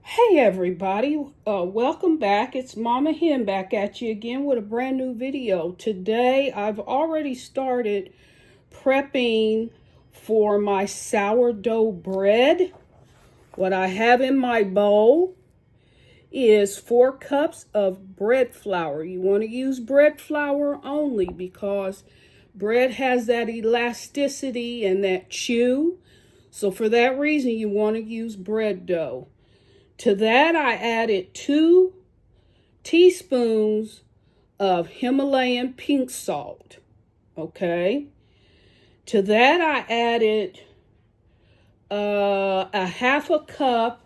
Hey everybody, welcome back. It's Mama Hen back at you again with a brand new video. Today I've already started prepping for my sourdough bread. What I have in my bowl is 4 cups of bread flour. You want to use bread flour only because bread has that elasticity and that chew. So for that reason you want to use bread dough. To that, I added 2 teaspoons of Himalayan pink salt, okay? To that, I added a half a cup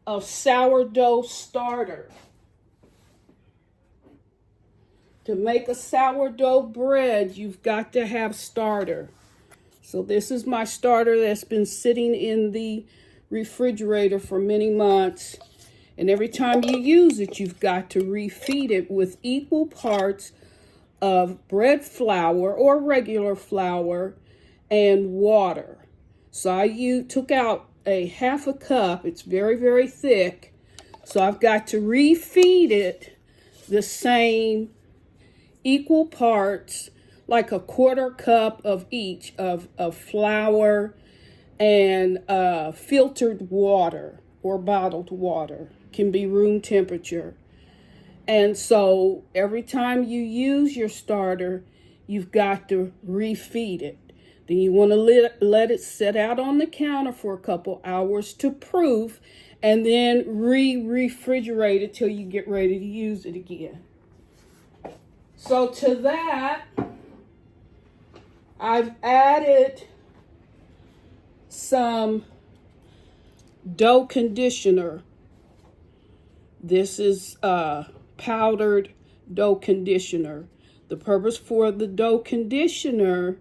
of sourdough starter. To make a sourdough bread, you've got to have starter. So this is my starter that's been sitting in the refrigerator for many months, and every time you use it you've got to refeed it with equal parts of bread flour or regular flour and water. So I took out a half a cup. It's very thick, so I've got to refeed it the same equal parts, like a 1/4 cup of each of flour and filtered water or bottled water. Can be room temperature. And so every time you use your starter, you've got to refeed it. Then you want to let it sit out on the counter for a couple hours to proof, and then refrigerate it till you get ready to use it again. So to that, I've added some dough conditioner. This is powdered dough conditioner. The purpose for the dough conditioner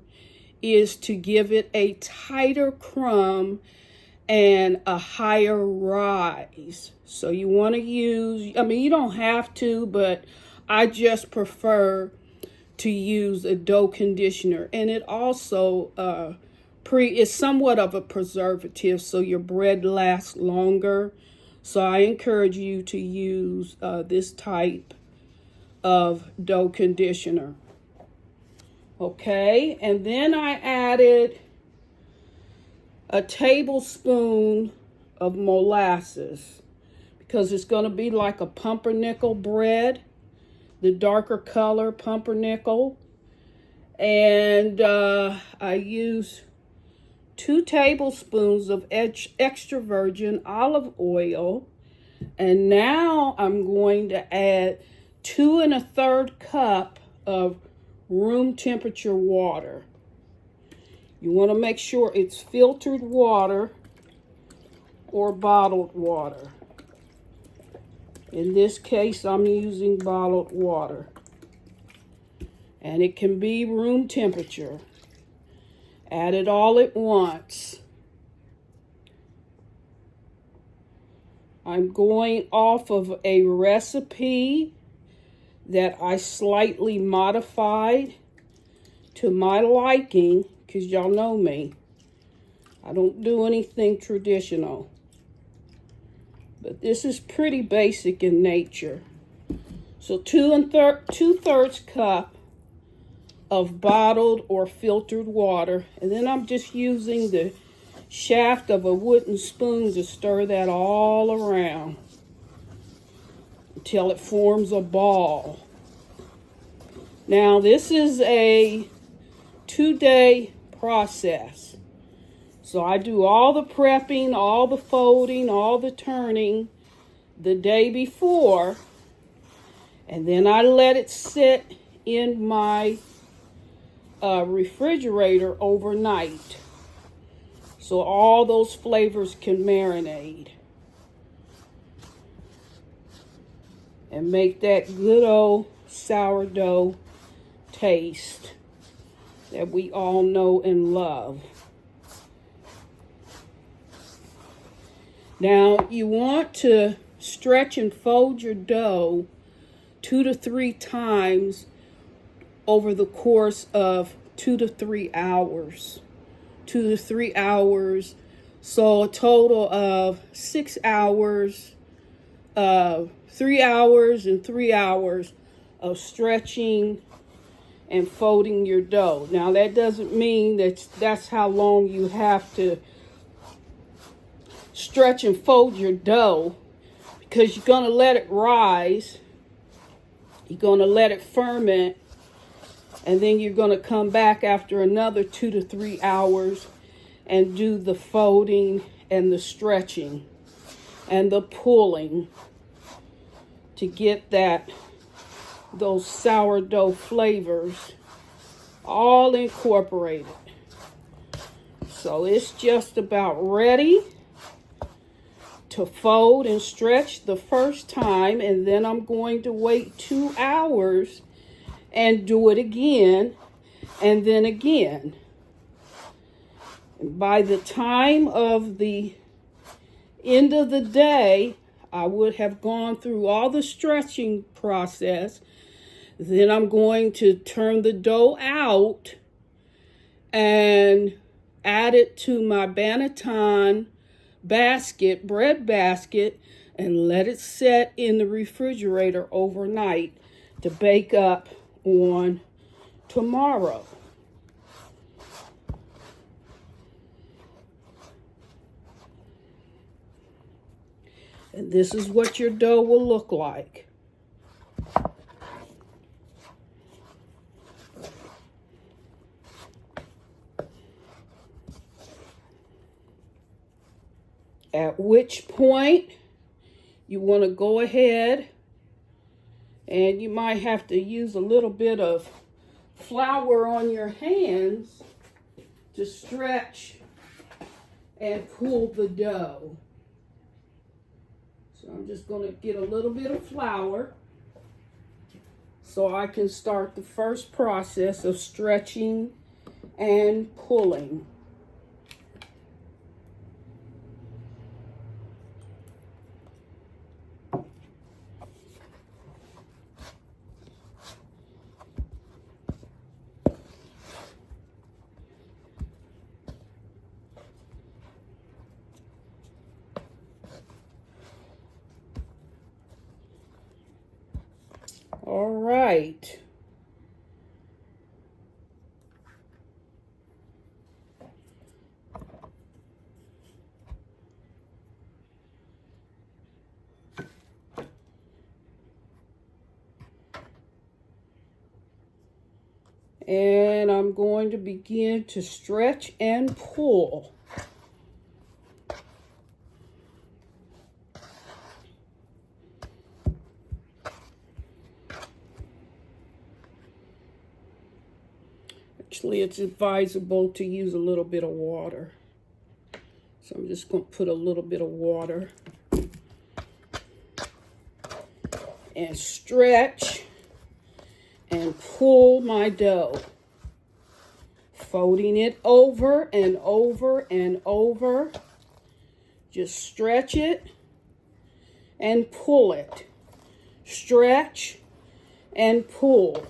is to give it a tighter crumb and a higher rise. So you want to use, you don't have to, but I just prefer to use a dough conditioner. And it also is somewhat of a preservative, so your bread lasts longer. So I encourage you to use this type of dough conditioner. Okay, and then I added a tablespoon of molasses because it's going to be like a pumpernickel bread, the darker color pumpernickel. And I use 2 tablespoons of extra virgin olive oil. And now I'm going to add 2 1/3 cup of room temperature water. You want to make sure it's filtered water or bottled water. In this case, I'm using bottled water. And it can be room temperature. Add it all at once. I'm going off of a recipe that I slightly modified to my liking, because y'all know me. I don't do anything traditional. But this is pretty basic in nature. So 2 2/3 cup of bottled or filtered water, and then I'm just using the shaft of a wooden spoon to stir that all around until it forms a ball. Now this is a 2-day process, so I do all the prepping, all the folding, all the turning the day before, and then I let it sit in my refrigerator overnight so all those flavors can marinate and make that good old sourdough taste that we all know and love. Now you want to stretch and fold your dough 2 to 3 times over the course of 2 to 3 hours. 2 to 3 hours. So a total of 6 hours 3 hours and 3 hours of stretching and folding your dough. Now that doesn't mean that that's how long you have to stretch and fold your dough, because you're going to let it rise, you're going to let it ferment, and then you're going to come back after another 2 to 3 hours and do the folding and the stretching and the pulling to get those sourdough flavors all incorporated. So it's just about ready to fold and stretch the first time, and then I'm going to wait 2 hours and do it again, and then again. And by the time of the end of the day, I would have gone through all the stretching process. Then I'm going to turn the dough out and add it to my banneton basket, bread basket, and let it set in the refrigerator overnight to bake up on tomorrow. And this is what your dough will look like. At which point you want to go ahead, and you might have to use a little bit of flour on your hands to stretch and pull the dough. So I'm just going to get a little bit of flour so I can start the first process of stretching and pulling. All right. And I'm going to begin to stretch and pull. Actually, it's advisable to use a little bit of water. So I'm just going to put a little bit of water and stretch and pull my dough, folding it over and over and over. Just stretch it and pull it. Stretch and pull.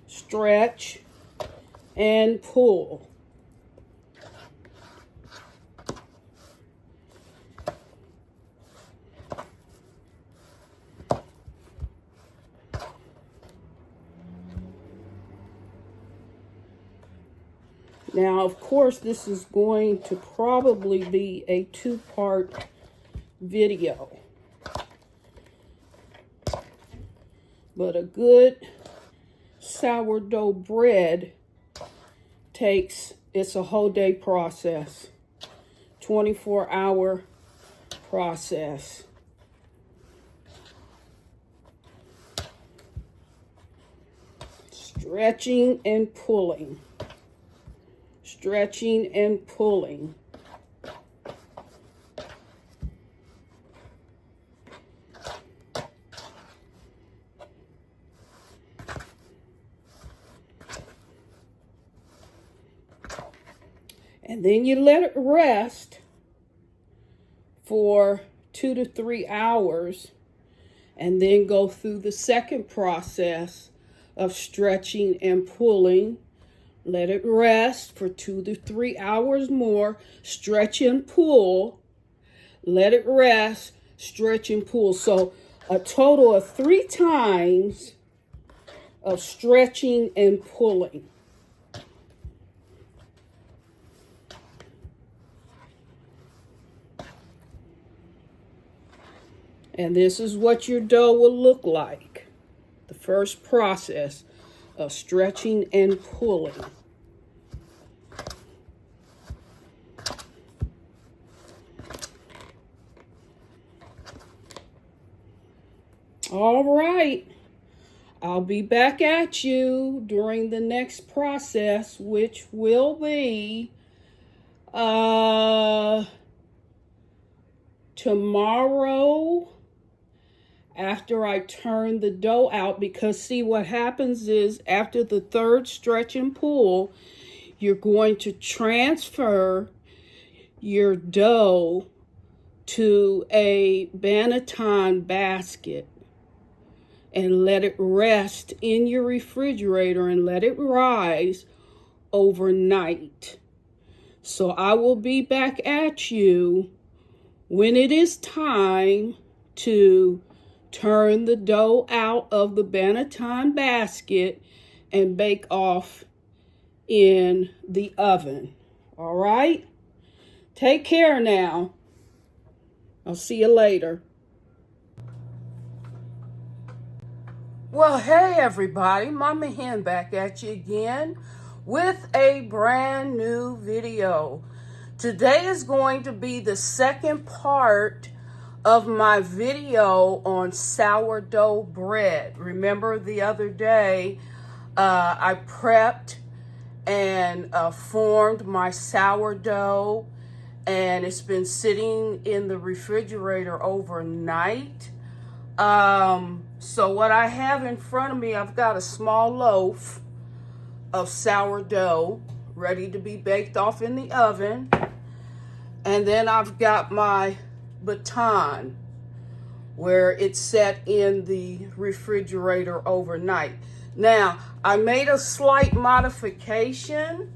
Stretch and pull. Now, of course, this is going to probably be a 2-part video. But a good sourdough bread it's a whole day process, 24-hour process. Stretching and pulling. Stretching and pulling. And then you let it rest for 2 to 3 hours, and then go through the second process of stretching and pulling. Let it rest for 2 to 3 hours more. Stretch and pull. Let it rest. stretch and pull. So a total of 3 times of stretching and pulling. And this is what your dough will look like. The first process of stretching and pulling. All right. I'll be back at you during the next process, which will be tomorrow after I turn the dough out, because see what happens is after the 3rd stretch and pull, you're going to transfer your dough to a banneton basket and let it rest in your refrigerator and let it rise overnight. So I will be back at you when it is time to turn the dough out of the banneton basket and bake off in the oven. All right? Take care now. I'll see you later. Well, hey everybody, Mama Hen back at you again with a brand new video. Today is going to be the second part of my video on sourdough bread. Remember the other day I prepped and formed my sourdough, and it's been sitting in the refrigerator overnight. So what I have in front of me, I've got a small loaf of sourdough ready to be baked off in the oven. And then I've got my baton where it's set in the refrigerator overnight. Now, I made a slight modification,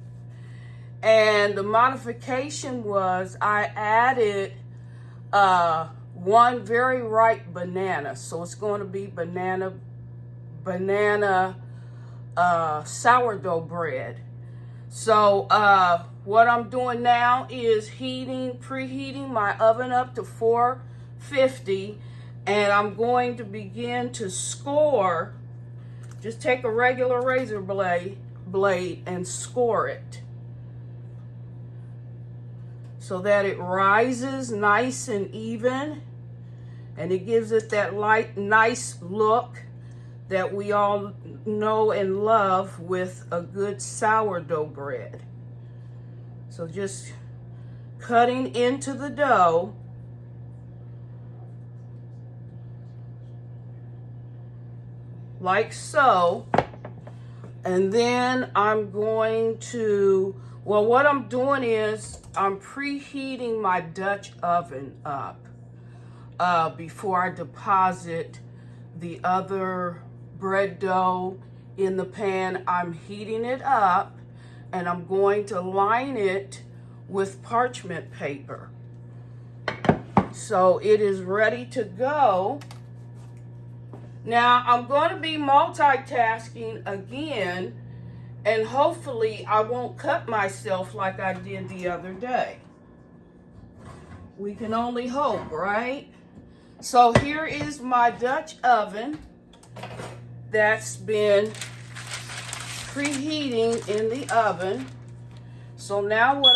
and the modification was I added one very ripe banana. So it's going to be banana sourdough bread. So what I'm doing now is preheating my oven up to 450, and I'm going to begin to score. Just take a regular razor blade and score it so that it rises nice and even, and it gives it that nice look that we all know and love with a good sourdough bread. So just cutting into the dough. Like so. And then I'm going to, well, what I'm doing is I'm preheating my Dutch oven up before I deposit the other bread dough in the pan. I'm heating it up, and I'm going to line it with parchment paper. So it is ready to go. Now I'm going to be multitasking again, and hopefully I won't cut myself like I did the other day. We can only hope, right? So here is my Dutch oven that's been preheating in the oven. So now what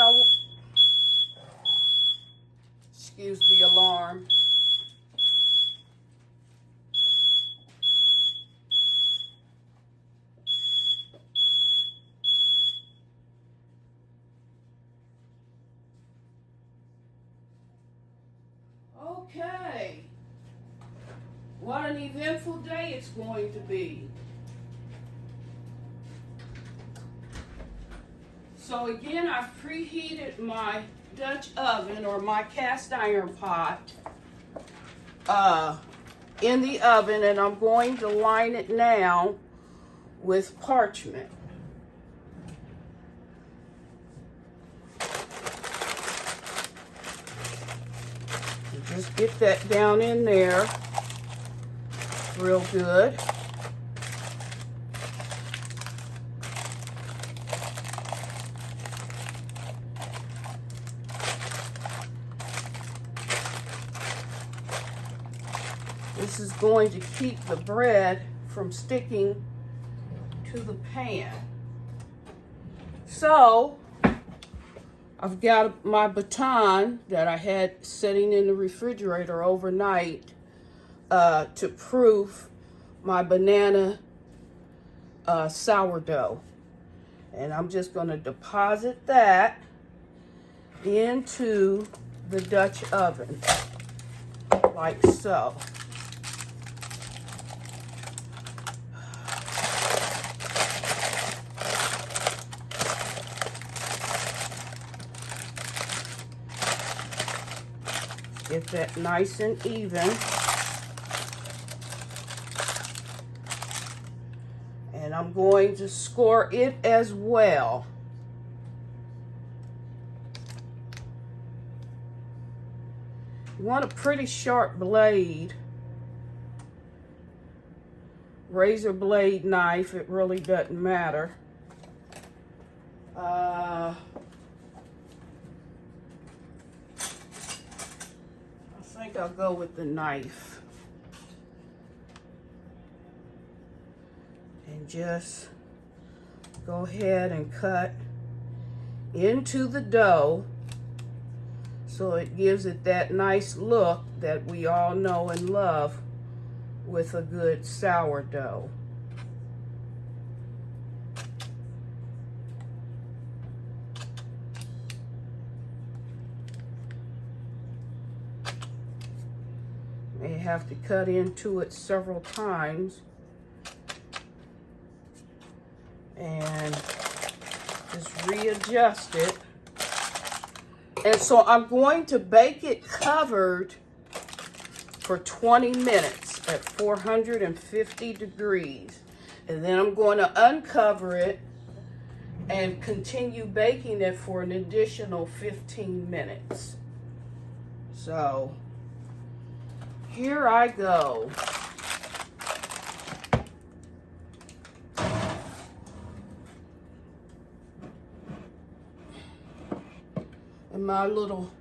excuse the alarm. Okay. What an eventful day it's going to be. So again, I've preheated my Dutch oven, or my cast iron pot, in the oven, and I'm going to line it now with parchment. Just get that down in there real good. This is going to keep the bread from sticking to the pan. So, I've got my baton that I had sitting in the refrigerator overnight to proof my banana sourdough. And I'm just going to deposit that into the Dutch oven, like so. Get that nice and even. And I'm going to score it as well. You want a pretty sharp blade. Razor blade knife, it really doesn't matter. I think I'll go with the knife. And just go ahead and cut into the dough so it gives it that nice look that we all know and love with a good sourdough. May have to cut into it several times and just readjust it. And so I'm going to bake it covered for 20 minutes at 450 degrees. And then I'm going to uncover it and continue baking it for an additional 15 minutes. So here I go. In my little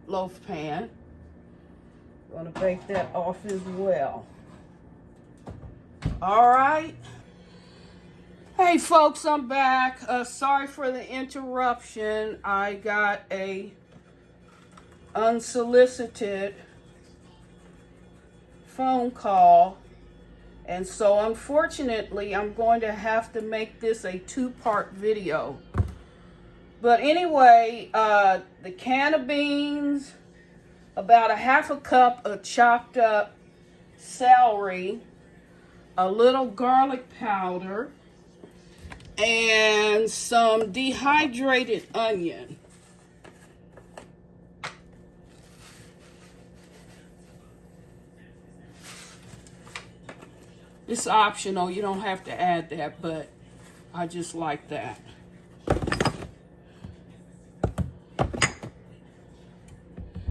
loaf pan. I'm gonna bake that off as well. All right. Hey folks, I'm back. Sorry for the interruption. I got a unsolicited phone call, and so unfortunately I'm going to have to make this a two-part video. But anyway, the can of beans, about a half a cup of chopped up celery, a little garlic powder, and some dehydrated onion. It's optional, you don't have to add that, but I just like that.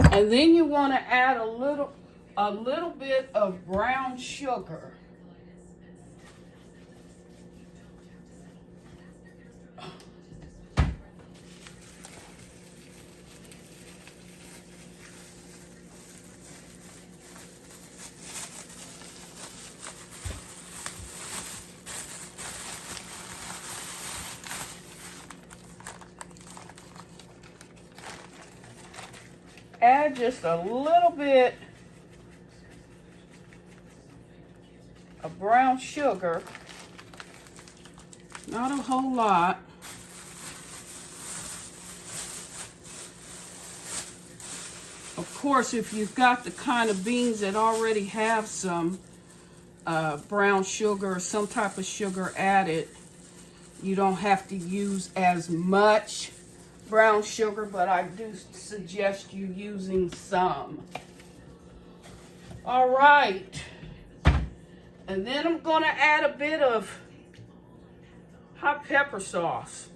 And then you want to add a little bit of brown sugar. Add just a little bit of brown sugar, not a whole lot. Of course, if you've got the kind of beans that already have some brown sugar or some type of sugar added, you don't have to use as much brown sugar, but I do suggest you using some. All right. And then I'm going to add a bit of hot pepper sauce.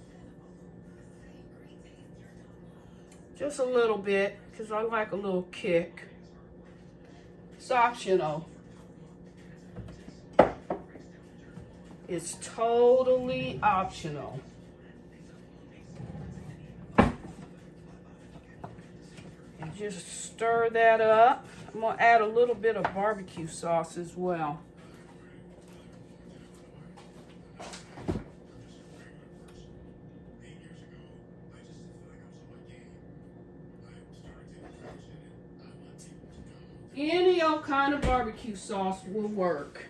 Just a little bit, because I like a little kick. It's optional. It's totally optional. And just stir that up. I'm going to add a little bit of barbecue sauce as well. Any old kind of barbecue sauce will work.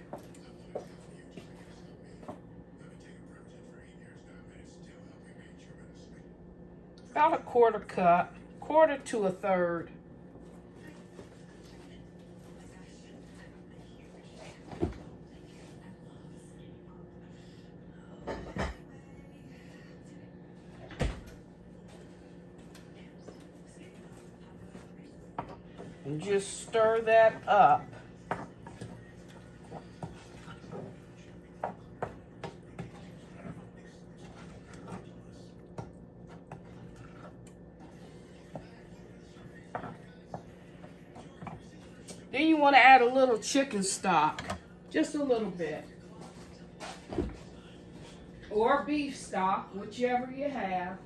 About a quarter cup, quarter to a third. And just stir that up. Then you want to add a little chicken stock, just a little bit. Or beef stock, whichever you have.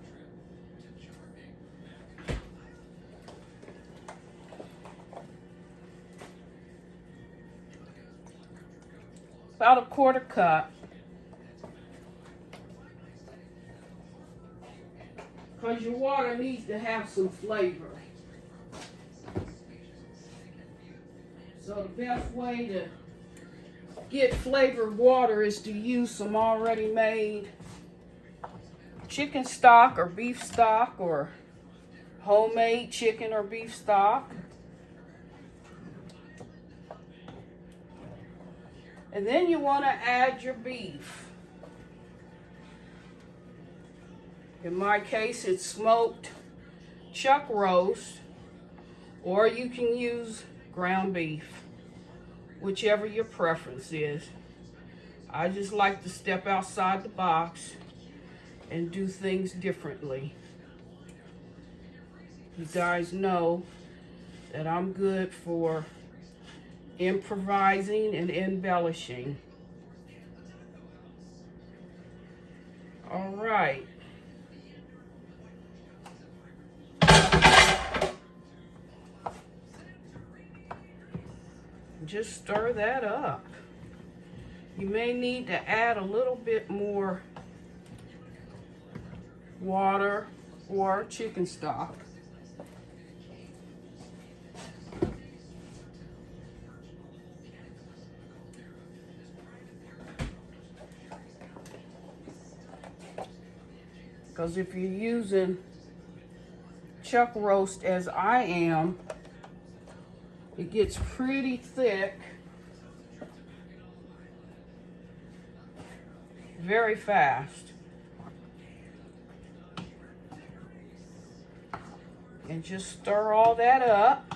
About a quarter cup. Because your water needs to have some flavor. So the best way to get flavored water is to use some already made chicken stock or beef stock or homemade chicken or beef stock. And then you want to add your beef. In my case, it's smoked chuck roast, or you can use ground beef, whichever your preference is. I just like to step outside the box and do things differently. You guys know that I'm good for improvising and embellishing. All right. Just stir that up. You may need to add a little bit more water or chicken stock. Because if you're using chuck roast as I am, it gets pretty thick very fast. And just stir all that up.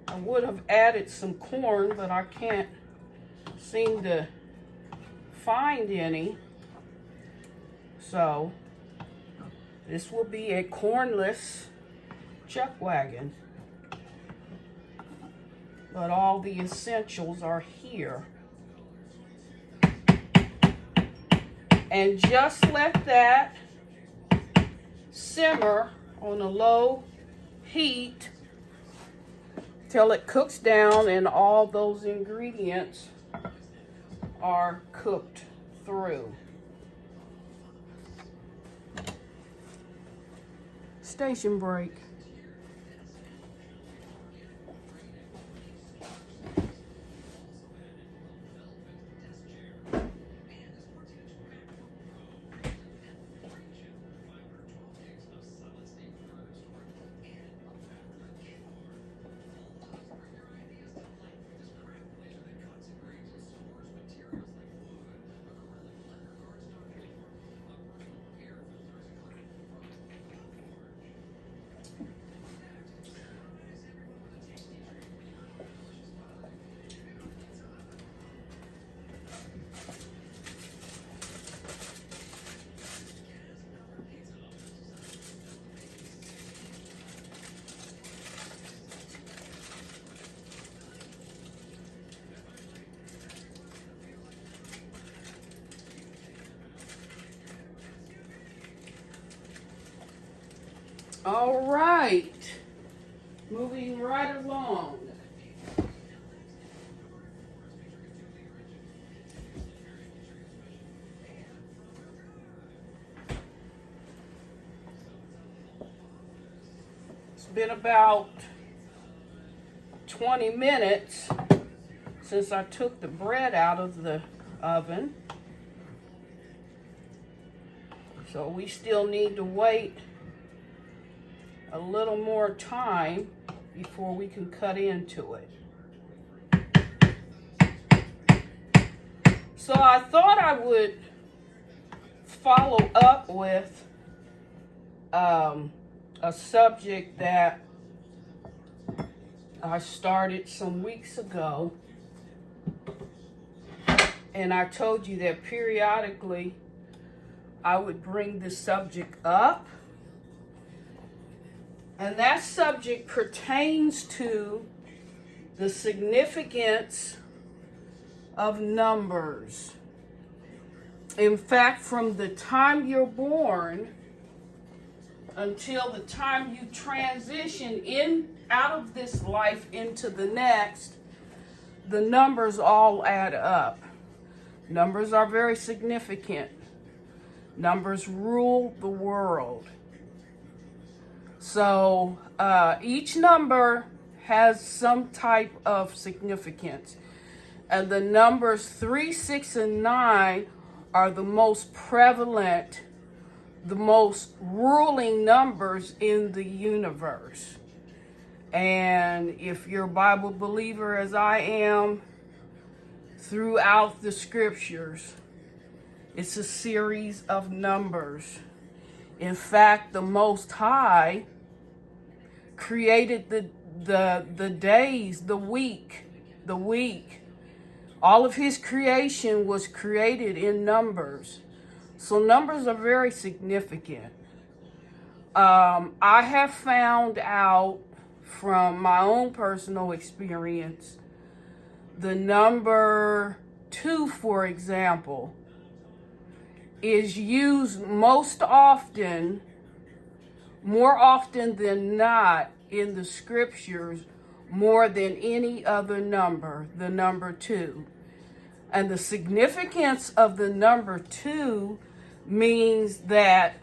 I would have added some corn, but I can't seem to find any. So this will be a cornless chuck wagon. But all the essentials are here. And just let that simmer on a low heat till it cooks down and all those ingredients are cooked through. Station break. All right, moving right along. It's been about 20 minutes since I took the bread out of the oven. So we still need to wait a little more time before we can cut into it. So I thought I would follow up with a subject that I started some weeks ago. And I told you that periodically I would bring this subject up. And that subject pertains to the significance of numbers. In fact, from the time you're born until the time you transition out of this life into the next, the numbers all add up. Numbers are very significant. Numbers rule the world. So each number has some type of significance. And the numbers 3, 6, and 9 are the most prevalent, the most ruling numbers in the universe. And if you're a Bible believer, as I am, throughout the scriptures, it's a series of numbers. In fact, the Most High created the days, the week. All of his creation was created in numbers. So numbers are very significant. I have found out from my own personal experience, the number 2, for example, is used most often, more often than not, in the scriptures more than any other number, the number 2. And the significance of the number 2 means that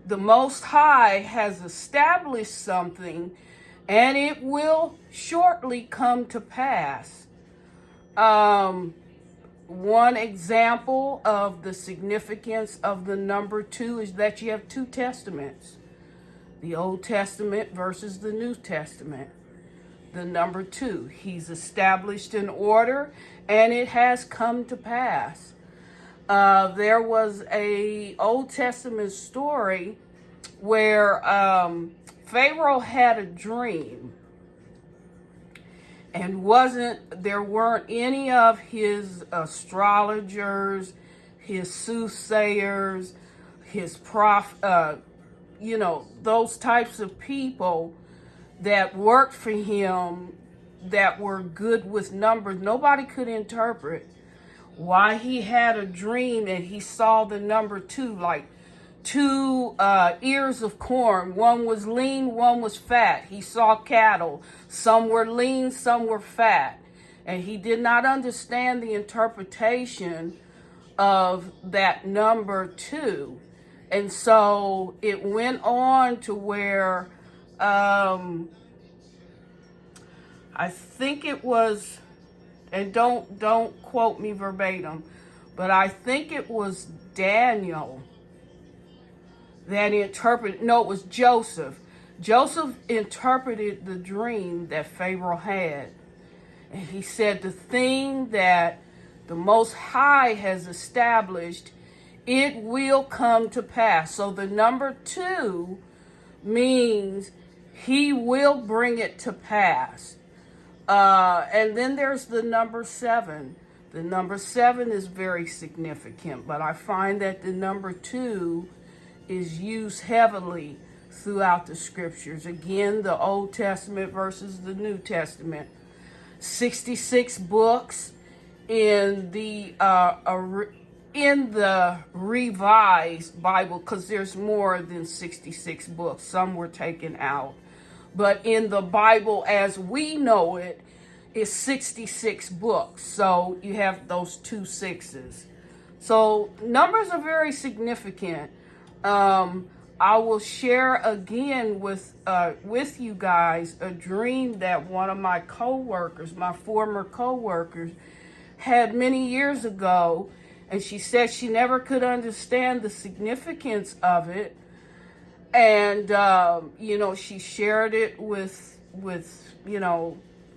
the Most High has established something, and it will shortly come to pass. One example of the significance of the number 2 is that you have 2 testaments. The Old Testament versus the New Testament. The number 2. He's established an order, and it has come to pass. There was a Old Testament story where Pharaoh had a dream, and there weren't any of his astrologers, his soothsayers, his those types of people that worked for him that were good with numbers. Nobody could interpret why he had a dream and he saw the number 2, like 2 ears of corn. One was lean, one was fat. He saw cattle. Some were lean, some were fat. And he did not understand the interpretation of that number 2. And so it went on to where I think it was, and don't quote me verbatim, but I think it was Daniel that interpreted, no, it was Joseph. Joseph interpreted the dream that Pharaoh had. And he said, the thing that the Most High has established, it will come to pass. So the number 2 means he will bring it to pass. And then there's the number 7. The number 7 is very significant, but I find that the number 2 is used heavily throughout the scriptures. Again, the Old Testament versus the New Testament. 66 books in the in the Revised Bible, because there's more than 66 books, some were taken out, but in the Bible as we know it is 66 books. So you have those two sixes. So numbers are very significant. I will share again with you guys a dream that one of my coworkers, my former coworkers, had many years ago, and she said she never could understand the significance of it. And she shared it with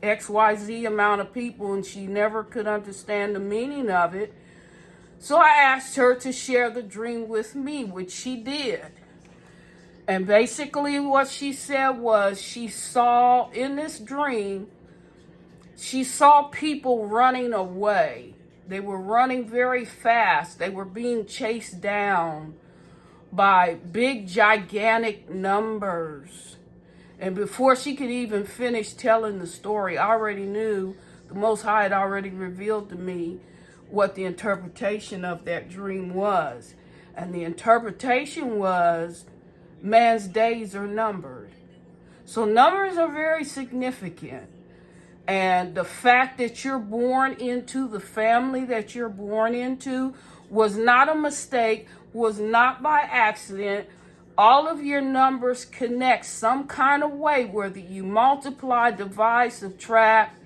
XYZ amount of people, and she never could understand the meaning of it. So I asked her to share the dream with me, which she did. And basically what she said was she saw in this dream, she saw people running away. They were running very fast. They were being chased down by big, gigantic numbers. And before she could even finish telling the story, I already knew, the Most High had already revealed to me what the interpretation of that dream was. And the interpretation was, man's days are numbered. So numbers are very significant. And the fact that you're born into the family that you're born into was not a mistake, was not by accident. All of your numbers connect some kind of way, whether you multiply, divide, subtract,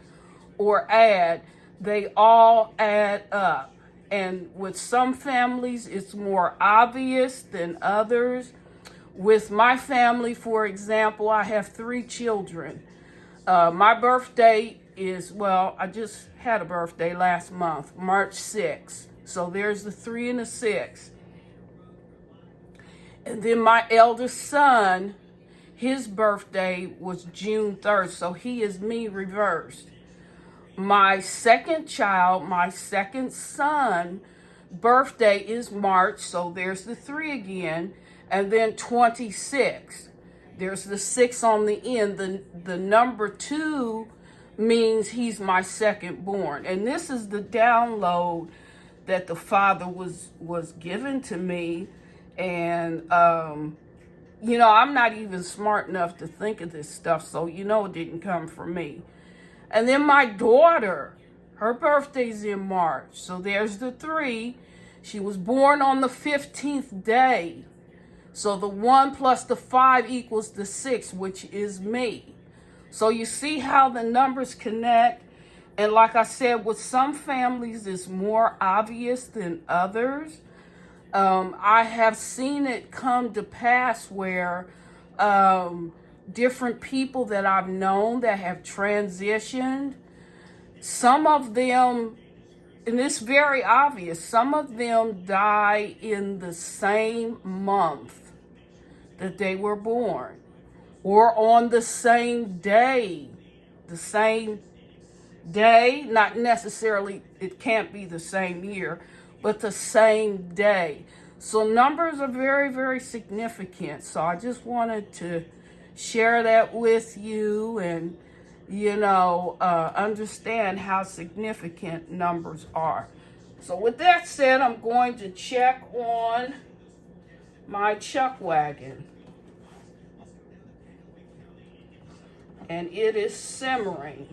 or add, they all add up. And with some families, it's more obvious than others. With my family, for example, I have 3 children. My birthday is, I just had a birthday last month, March 6th. So there's the 3 and the 6. And then my eldest son, his birthday was June 3rd. So he is me reversed. My second child, my second son, birthday is March. So there's the 3 again. And then 26. There's the 6 on the end. The number 2 means he's my second born. And this is the download that the Father was given to me. And, I'm not even smart enough to think of this stuff. So, it didn't come from me. And then my daughter, her birthday's in March. So there's the 3. She was born on the 15th day. So the 1 plus the 5 equals the 6, which is me. So you see how the numbers connect. And like I said, with some families, it's more obvious than others. I have seen it come to pass where different people that I've known that have transitioned, some of them, and it's very obvious, some of them die in the same month that they were born, or on the same day, not necessarily, it can't be the same year, but the same day. So numbers are very, very significant. So I just wanted to share that with you and, understand how significant numbers are. So with that said, I'm going to check on my chuck wagon. And it is simmering.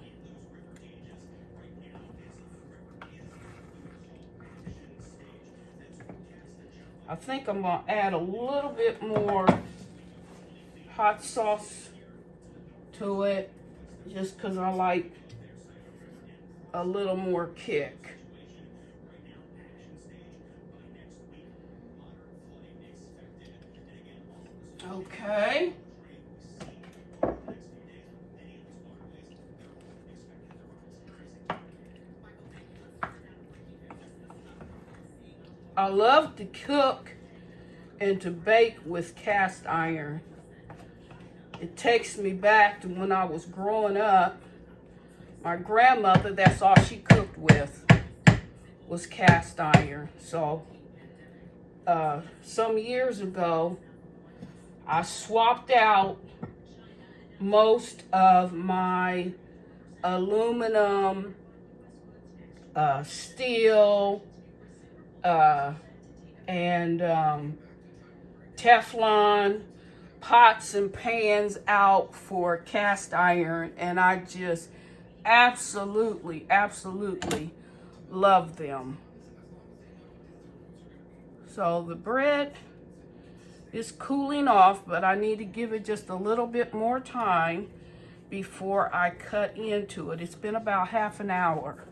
I think I'm going to add a little bit more hot sauce to it, just because I like a little more kick. Okay. I love to cook and to bake with cast iron. It takes me back to when I was growing up. My grandmother, that's all she cooked with, was cast iron. So some years ago, I swapped out most of my aluminum, steel, and Teflon pots and pans out for cast iron, and I just absolutely love them. So the bread is cooling off, but I need to give it just a little bit more time before I cut into it. It's been about half an hour.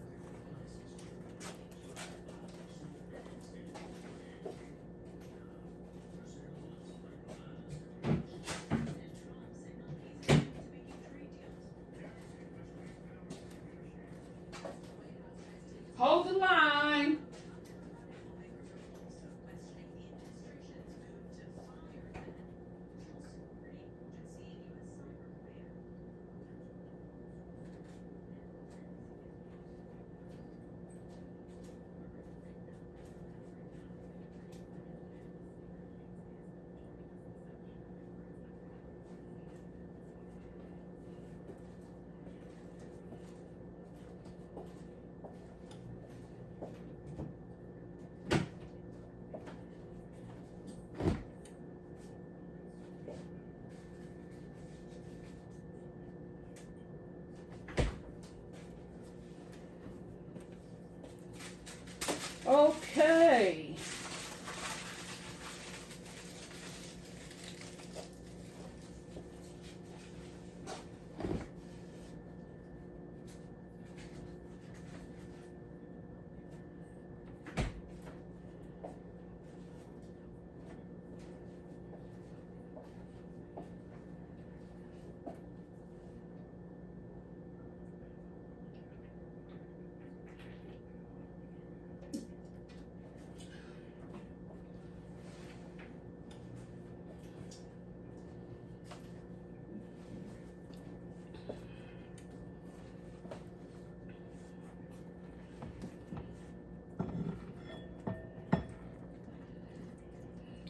Hold the line. Okay.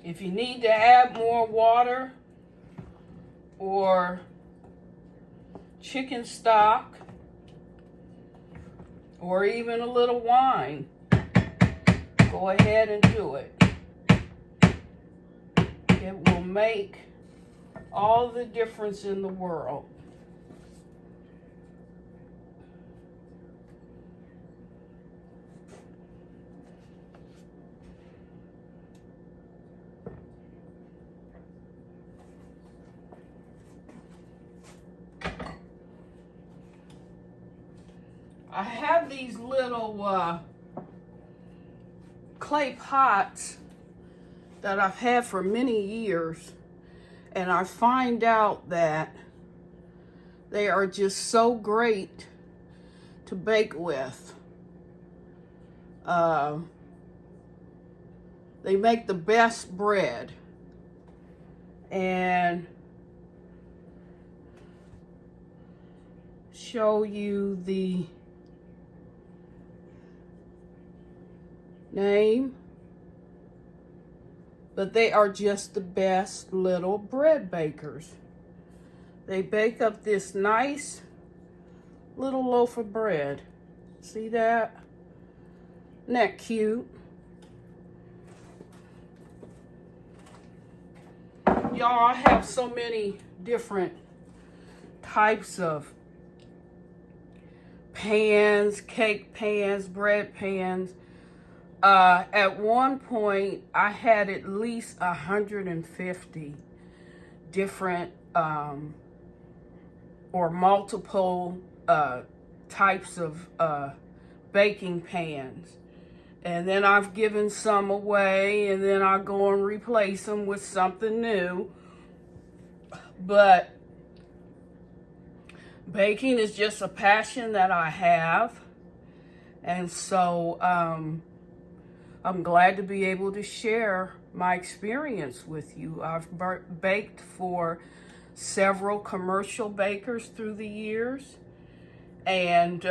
If you need to add more water or chicken stock or even a little wine, go ahead and do it. It will make all the difference in the world. I have these little clay pots that I've had for many years, and I find out that they are just so great to bake with. They make the best bread, and show you the name, but they are just the best little bread bakers. They bake up this nice little loaf of bread. See that? Isn't that cute? Y'all, I have so many different types of pans, cake pans, bread pans. At one point, I had at least 150 different or multiple types of baking pans. And then I've given some away, and then I go and replace them with something new. But baking is just a passion that I have. And so I'm glad to be able to share my experience with you. I've baked for several commercial bakers through the years, and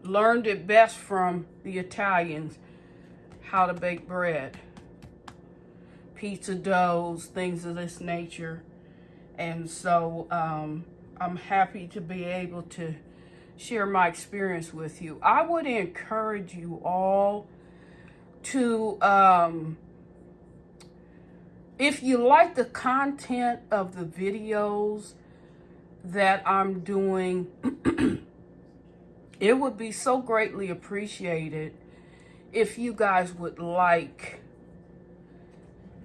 learned it best from the Italians, how to bake bread, pizza doughs, things of this nature. And so I'm happy to be able to share my experience with you. I would encourage you all to, if you like the content of the videos that I'm doing, it would be so greatly appreciated if you guys would like,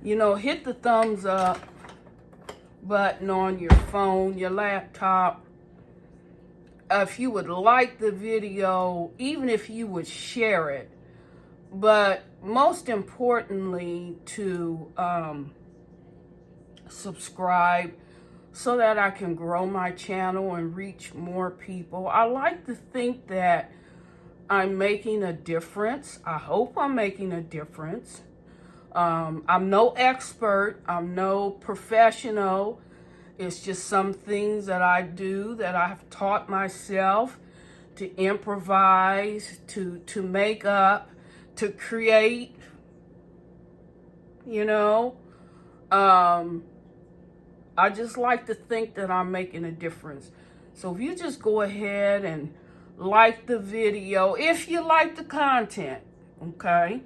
hit the thumbs up button on your phone, your laptop. If you would like the video, even if you would share it, but most importantly to subscribe so that I can grow my channel and reach more people. I like to think that I'm making a difference. I hope I'm making a difference. I'm no expert. I'm no professional. It's just some things that I do that I have taught myself to improvise, to make up, to create, I just like to think that I'm making a difference. So if you just go ahead and like the video, if you like the content, okay?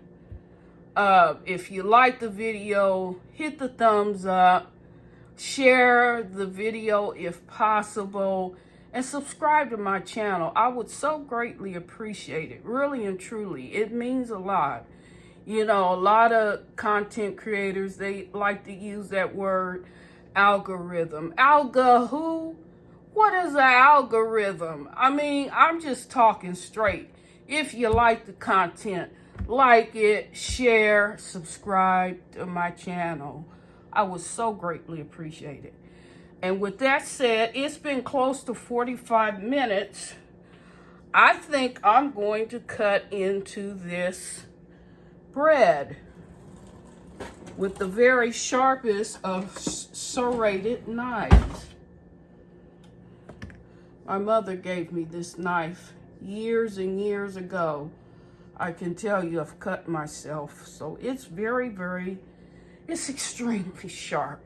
If you like the video, hit the thumbs up, share the video if possible, and subscribe to my channel. I would so greatly appreciate it, really and truly. It means a lot. A lot of content creators, they like to use that word algorithm. Who? What is an algorithm? I mean, I'm just talking straight. If you like the content, like it, share, subscribe to my channel. I would so greatly appreciate it. And with that said, it's been close to 45 minutes. I think I'm going to cut into this bread with the very sharpest of serrated knives. My mother gave me this knife years and years ago. I can tell you I've cut myself. So it's it's extremely sharp.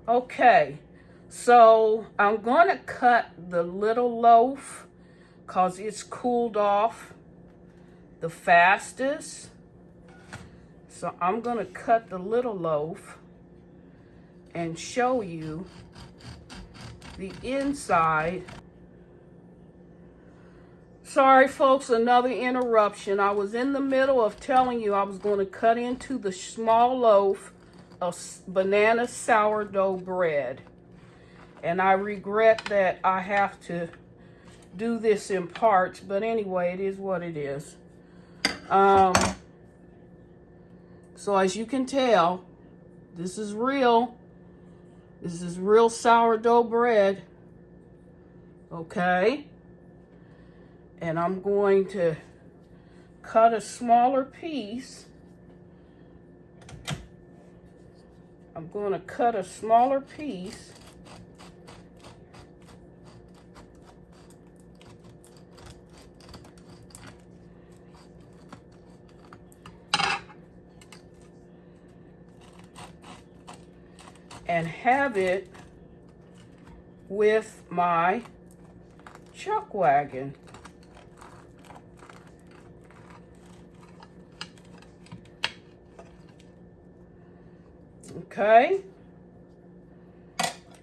Okay, so I'm going to cut the little loaf because it's cooled off the fastest. So I'm going to cut the little loaf and show you the inside. Sorry, folks, another interruption. I was in the middle of telling you I was going to cut into the small loaf of banana sourdough bread. And I regret that I have to do this in parts, but anyway, it is what it is. So as you can tell, this is real. This is real sourdough bread. Okay? And I'm going to cut a smaller piece. I'm going to cut a smaller piece. And have it with my chuck wagon. Okay.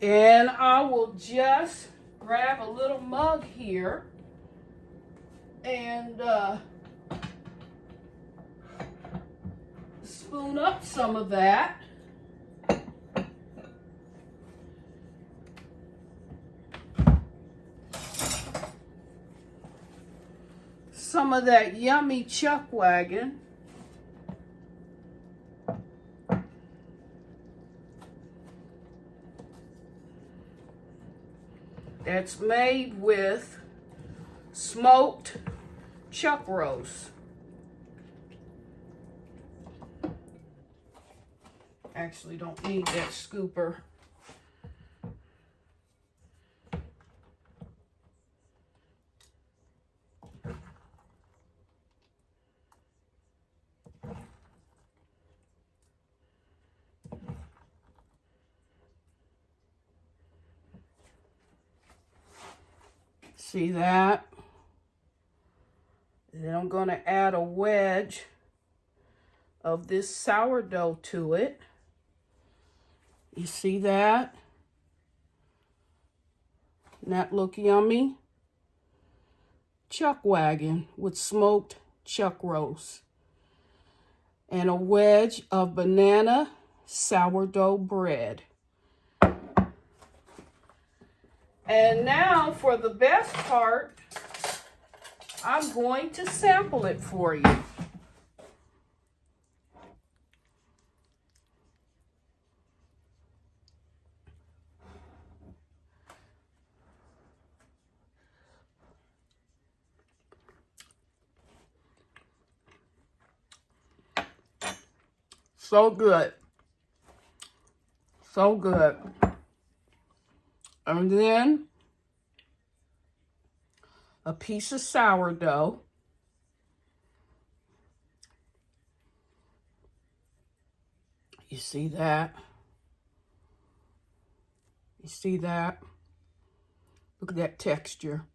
And I will just grab a little mug here and spoon up some of that. Some of that yummy chuck wagon. That's made with smoked chuck roast. Actually, don't need that scooper. See that? Then I'm going to add a wedge of this sourdough to it. You see that? Doesn't that look yummy? Chuck wagon with smoked chuck roast. And a wedge of banana sourdough bread. And now for the best part, I'm going to sample it for you. So good. So good. And then a piece of sourdough. You see that? You see that? Look at that texture.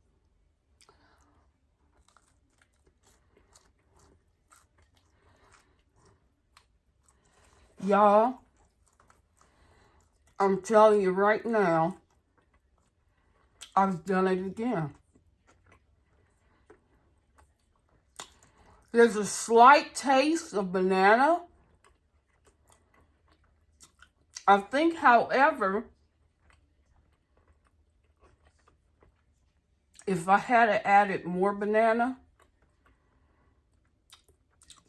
Y'all, I'm telling you right now, I've done it again. There's a slight taste of banana. I think, however, if I had added more banana,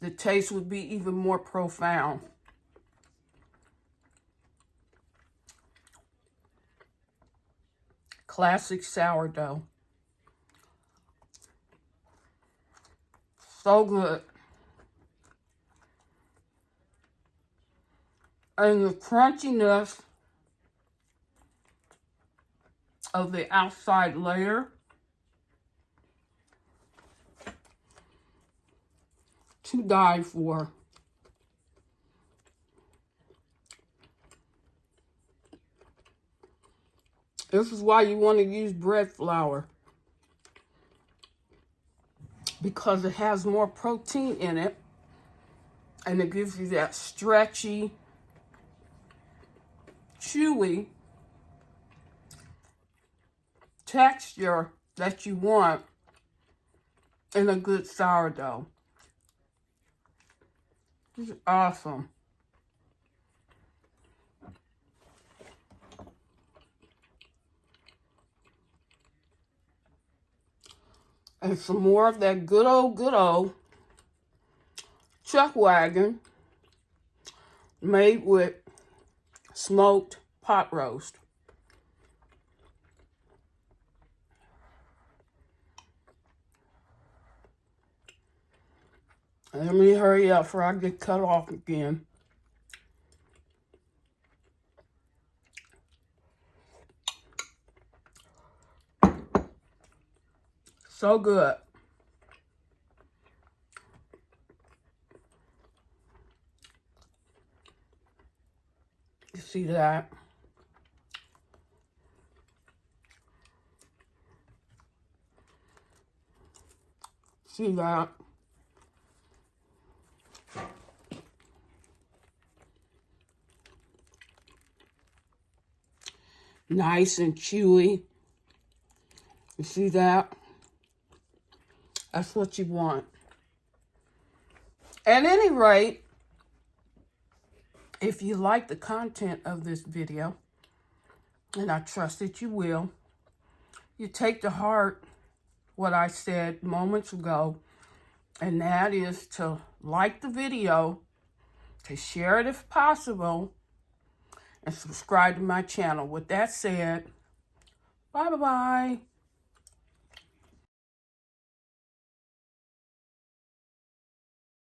the taste would be even more profound. Classic sourdough. So good. And the crunchiness of the outside layer to die for. This is why you want to use bread flour, because it has more protein in it and it gives you that stretchy, chewy texture that you want in a good sourdough. This is awesome. And some more of that good old chuck wagon made with smoked pot roast. Let me hurry up before I get cut off again. So good. You see that? See that? Nice and chewy. You see that? That's what you want. At any rate, if you like the content of this video, and I trust that you will, you take to heart what I said moments ago, and that is to like the video, to share it if possible, and subscribe to my channel. With that said, bye-bye.